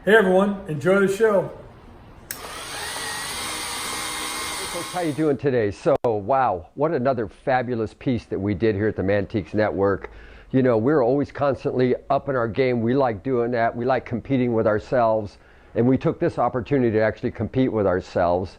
Hey everyone, enjoy the show. Hey folks, how you doing today? So, wow, what another fabulous piece that we did here at the Mantiques Network. You know, we're always constantly up in our game. We like doing that. We like competing with ourselves. And we took this opportunity to actually compete with ourselves.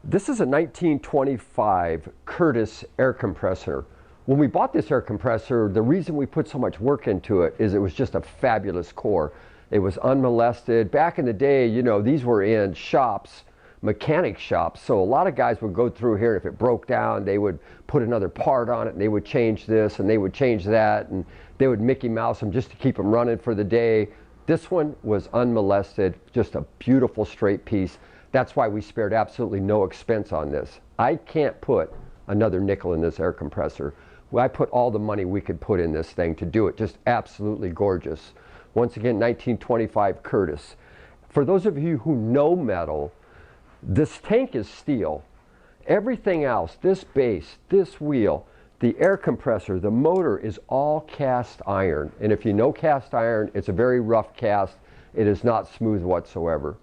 This is a 1925 Curtis air compressor. When we bought this air compressor, the reason we put so much work into it is it was just a fabulous core. It was unmolested. Back in the day, you know, these were in shops, mechanic shops. So a lot of guys would go through here, and if it broke down, they would put another part on it, and they would change this, and they would change that, and they would Mickey Mouse them just to keep them running for the day. This one was unmolested, just a beautiful straight piece. That's why we spared absolutely no expense on this. I can't put another nickel in this air compressor. I put all the money we could put in this thing to do it. Just absolutely gorgeous. Once again, 1925 Curtis. For those of you who know metal, this tank is steel. Everything else, this base, this wheel, the air compressor, the motor is all cast iron. And if you know cast iron, it's a very rough cast. It is not smooth whatsoever.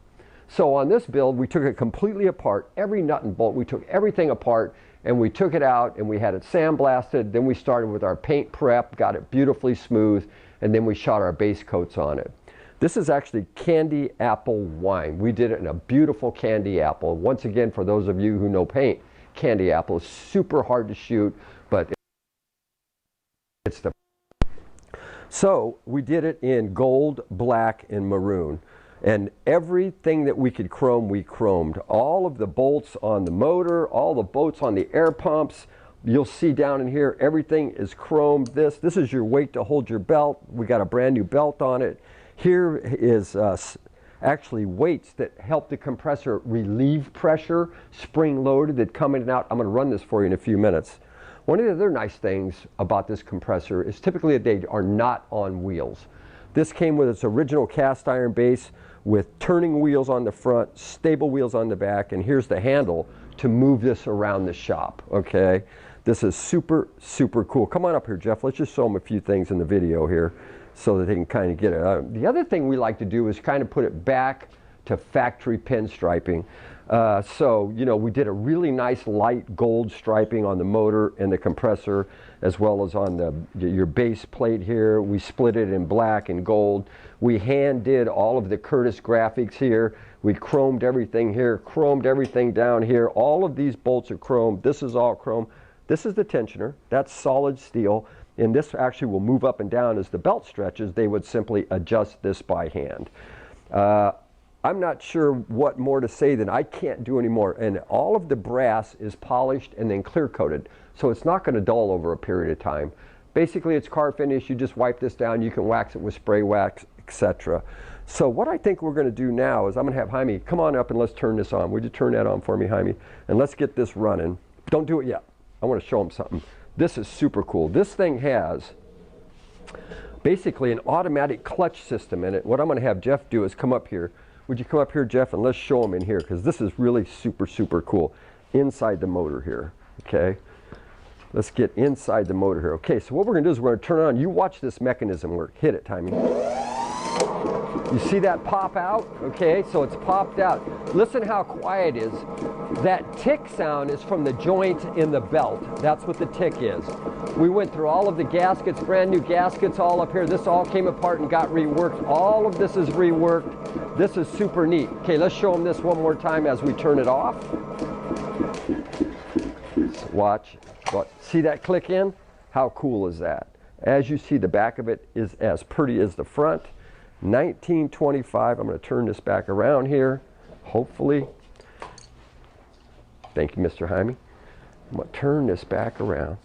So on this build, we took it completely apart, every nut and bolt. We took everything apart and we took it out and we had it sandblasted. Then we started with our paint prep, got it beautifully smooth, and then we shot our base coats on it. This is actually candy apple wine. We did it in a beautiful candy apple. Once again, for those of you who know paint, candy apple is super hard to shoot, but it's the... So we did it in gold, black, and maroon. And everything that we could chrome, we chromed. All of the bolts on the motor, all the bolts on the air pumps. You'll see down in here, everything is chromed. This is your weight to hold your belt. We got a brand new belt on it. Here is actually weights that help the compressor relieve pressure, spring loaded, that come in and out. I'm going to run this for you in a few minutes. One of the other nice things about this compressor is typically they are not on wheels. This came with its original cast iron base with turning wheels on the front, stable wheels on the back, and here's the handle to move this around the shop, okay? This is super, super cool. Come on up here, Jeff. Let's just show them a few things in the video here so that they can kind of get it. The other thing we like to do is kind of put it back to factory pinstriping. So, you know, we did a really nice light gold striping on the motor and the compressor, as well as on your base plate here. We split it in black and gold. We hand did all of the Curtis graphics here. We chromed everything here, chromed everything down here. All of these bolts are chromed. This is all chrome. This is the tensioner. That's solid steel. And this actually will move up and down as the belt stretches. They would simply adjust this by hand. I'm not sure what more to say than I can't do anymore. And all of the brass is polished and then clear coated. So it's not going to dull over a period of time. Basically, it's car finish. You just wipe this down. You can wax it with spray wax, etc. So what I think we're going to do now is I'm going to have Jaime come on up and let's turn this on. Would you turn that on for me, Jaime? And let's get this running. Don't do it yet. I want to show them something. This is super cool. This thing has basically an automatic clutch system in it. What I'm going to have Jeff do is come up here. Would you come up here, Jeff, and let's show them in here, because this is really super, super cool. Inside the motor here, okay? Let's get inside the motor here. Okay, so what we're going to do is we're going to turn it on. You watch this mechanism work. Hit it, Tommy. You see that pop out? Okay, so it's popped out. Listen how quiet it is. That tick sound is from the joint in the belt. That's what the tick is. We went through all of the gaskets, brand new gaskets all up here. This all came apart and got reworked. All of this is reworked. This is super neat. Okay, let's show them this one more time as we turn it off. Watch. See that click in? How cool is that? As you see, the back of it is as pretty as the front. 1925. I'm going to turn this back around here, hopefully. Thank you, Mr. Jaime. I'm going to turn this back around.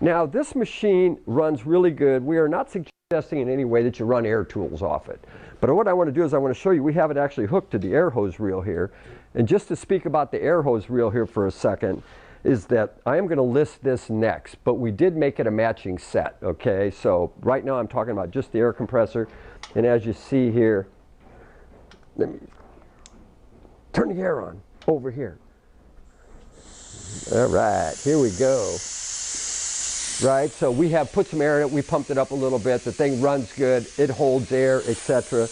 Now, this machine runs really good. We are not suggesting in any way that you run air tools off it. But what I want to do is I want to show you, we have it actually hooked to the air hose reel here. And just to speak about the air hose reel here for a second, is that I am going to list this next, but we did make it a matching set, okay? So right now I'm talking about just the air compressor, and as you see here, let me turn the air on over here. All right, here we go. Right, so we have put some air in it, we pumped it up a little bit, the thing runs good, it holds air, etc.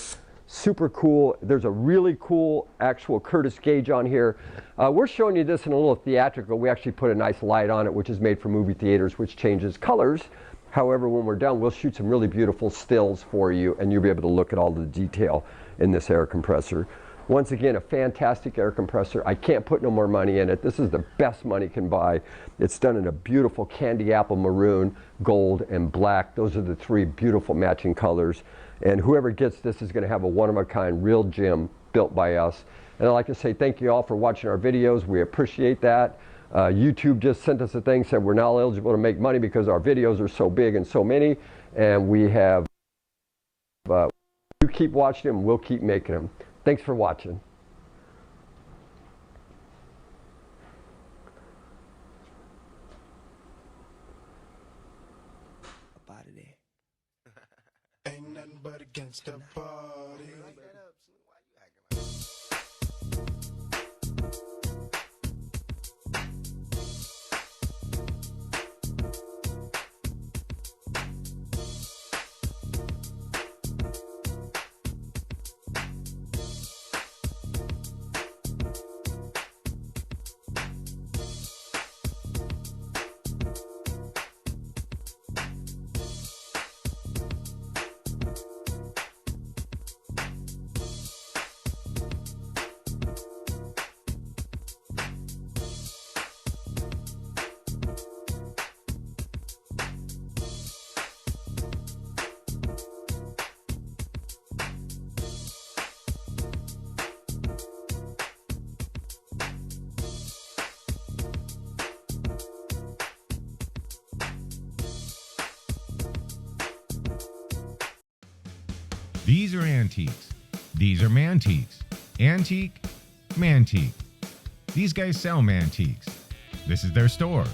Super cool. There's a really cool actual Curtis gauge on here. We're showing you this in a little theatrical. We actually put a nice light on it, which is made for movie theaters, which changes colors. However, when we're done, we'll shoot some really beautiful stills for you, and you'll be able to look at all the detail in this air compressor. Once again, a fantastic air compressor. I can't put no more money in it. This is the best money can buy. It's done in a beautiful candy apple maroon, gold, and black. Those are the three beautiful matching colors. And whoever gets this is going to have a one-of-a-kind real gem built by us. And I'd like to say thank you all for watching our videos. We appreciate that. YouTube just sent us a thing, said we're now eligible to make money because our videos are so big and so many. And we have, you keep watching them, we'll keep making them. Thanks for watching. Up out of there. Ain't nothing but against the party. These are antiques. These are Mantiques. Antique, Mantique. These guys sell Mantiques. This is their store.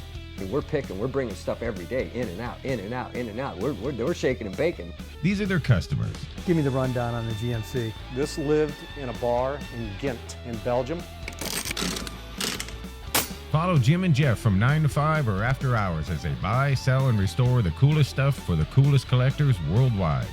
We're picking, we're bringing stuff every day, in and out, in and out, in and out. We're shaking and baking. These are their customers. Give me the rundown on the GMC. This lived in a bar in Ghent in Belgium. Follow Jim and Jeff from 9 to 5 or after hours as they buy, sell, and restore the coolest stuff for the coolest collectors worldwide.